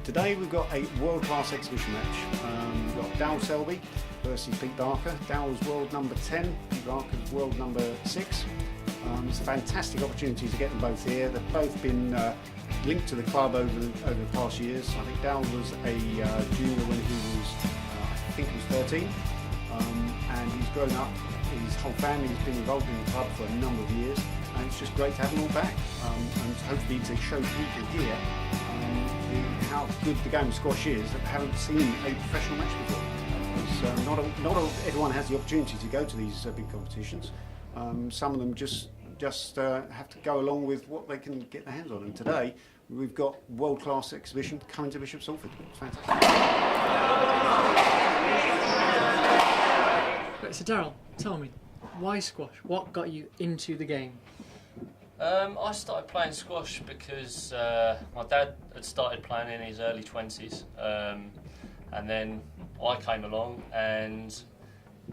Today we've got a world-class exhibition match. We've got Dal Selby versus Pete Barker. Dal was world number 10, Pete Barker was world number 6. It's a fantastic opportunity to get them both here. They've both been linked to the club over the past years. I think Dal was a junior when he was, I think he was 13, and he's grown up. His whole family has been involved in the club for a number of years, and it's just great to have them all back, and hopefully to show people here how good the game of squash is that haven't seen a professional match before. Because not everyone has the opportunity to go to these big competitions. Some of them just have to go along with what they can get their hands on. And today we've got world-class exhibition coming to Bishop Stortford. It's fantastic. Right, so Daryl, tell me, why squash? What got you into the game? I started playing squash because my dad had started playing in his early 20s, and then I came along and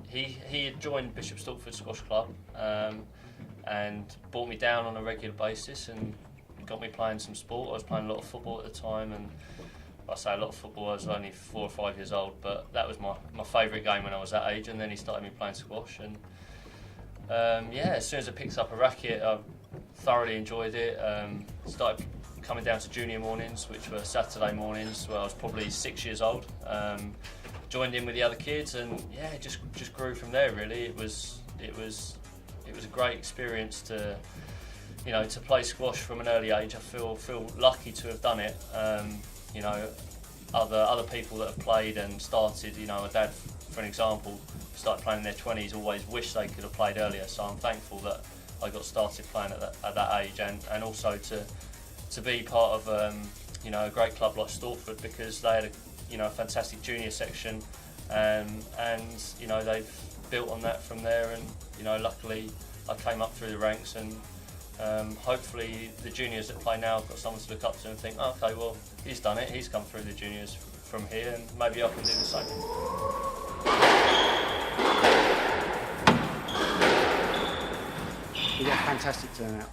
he had joined Bishop Stortford Squash Club and brought me down on a regular basis and got me playing some sport. I was playing a lot of football at the time, and I say a lot of football, I was only 4 or 5 years old, but that was my favourite game when I was that age, and then he started me playing squash, and yeah, as soon as I picked up a racket I thoroughly enjoyed it. Started coming down to junior mornings, which were Saturday mornings, where I was probably 6 years old. Joined in with the other kids, and yeah, it just grew from there. Really, it was a great experience to to play squash from an early age. I feel lucky to have done it. Other people that have played and started, my dad, for an example, started playing in their 20s, always wish they could have played earlier. So I'm thankful that I got started playing at that age, and also to be part of a great club like Stortford, because they had a fantastic junior section, and they've built on that from there, and luckily I came up through the ranks, and hopefully the juniors that play now have got someone to look up to and think, oh, okay, well, he's done it, he's come through the juniors from here, and maybe I can do the same. We got a fantastic turnout.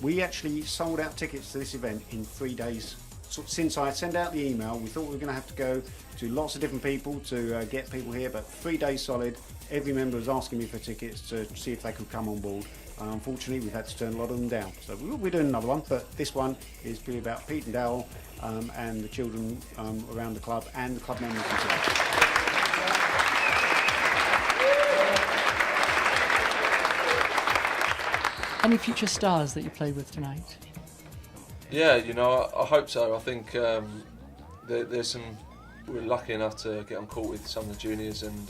We actually sold out tickets to this event in 3 days. So since I sent out the email, we thought we were going to have to go to lots of different people to get people here, but 3 days solid. Every member was asking me for tickets to see if they could come on board. Unfortunately, we've had to turn a lot of them down. So we're doing another one, but this one is purely about Pete and Dal and the children around the club and the club members themselves. Any future stars that you play with tonight? Yeah, I hope so. I think there's some. We're lucky enough to get on court with some of the juniors, and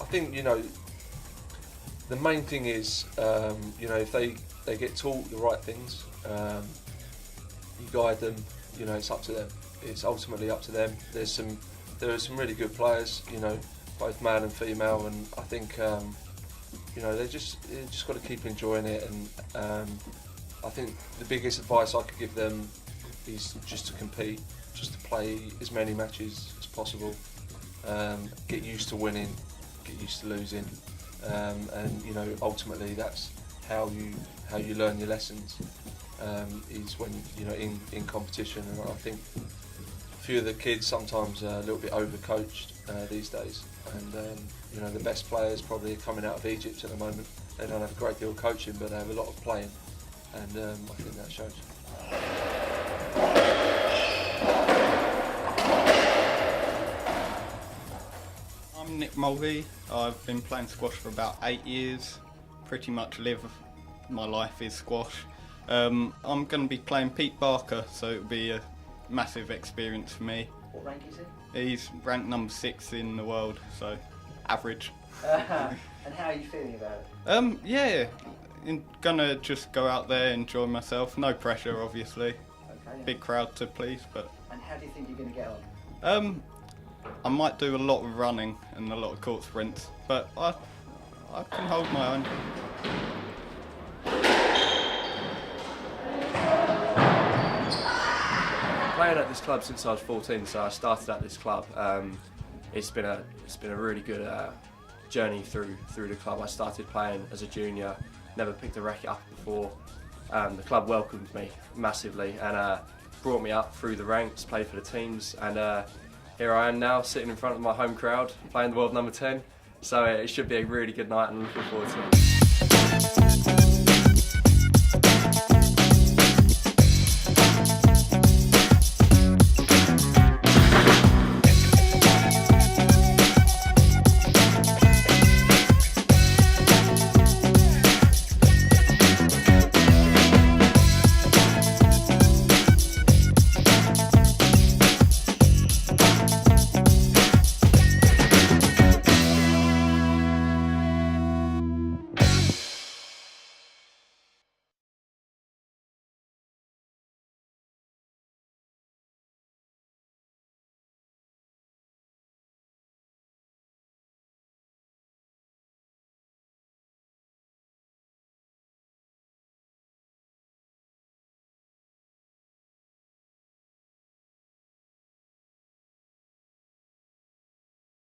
I think the main thing is if they get taught the right things, you guide them. It's up to them. It's ultimately up to them. There are some really good players, both male and female, and I think they just got to keep enjoying it. And I think the biggest advice I could give them is just to compete, just to play as many matches as possible. Get used to winning, get used to losing, and ultimately that's how you learn your lessons. Is when in competition, and I think a few of the kids sometimes are a little bit overcoached these days, and the best players probably are coming out of Egypt at the moment. They don't have a great deal of coaching, but they have a lot of playing, and I think that shows. I'm Nick Mulvey. I've been playing squash for about 8 years. Pretty much live my life is squash. I'm going to be playing Pete Barker, so it'll be a massive experience for me. What rank is he? He's ranked number 6 in the world, so average. And how are you feeling about it? Yeah, gonna just go out there, enjoy myself. No pressure, obviously. Okay. Big crowd to please, but And how do you think you're going to get on? I might do a lot of running and a lot of court sprints, but I can hold my own. Playing at this club since I was 14, so I started at this club. It's been a really good journey through the club. I started playing as a junior, never picked a racket up before. The club welcomed me massively and brought me up through the ranks, played for the teams, and here I am now sitting in front of my home crowd playing the world number 10. So it should be a really good night and I'm looking forward to it.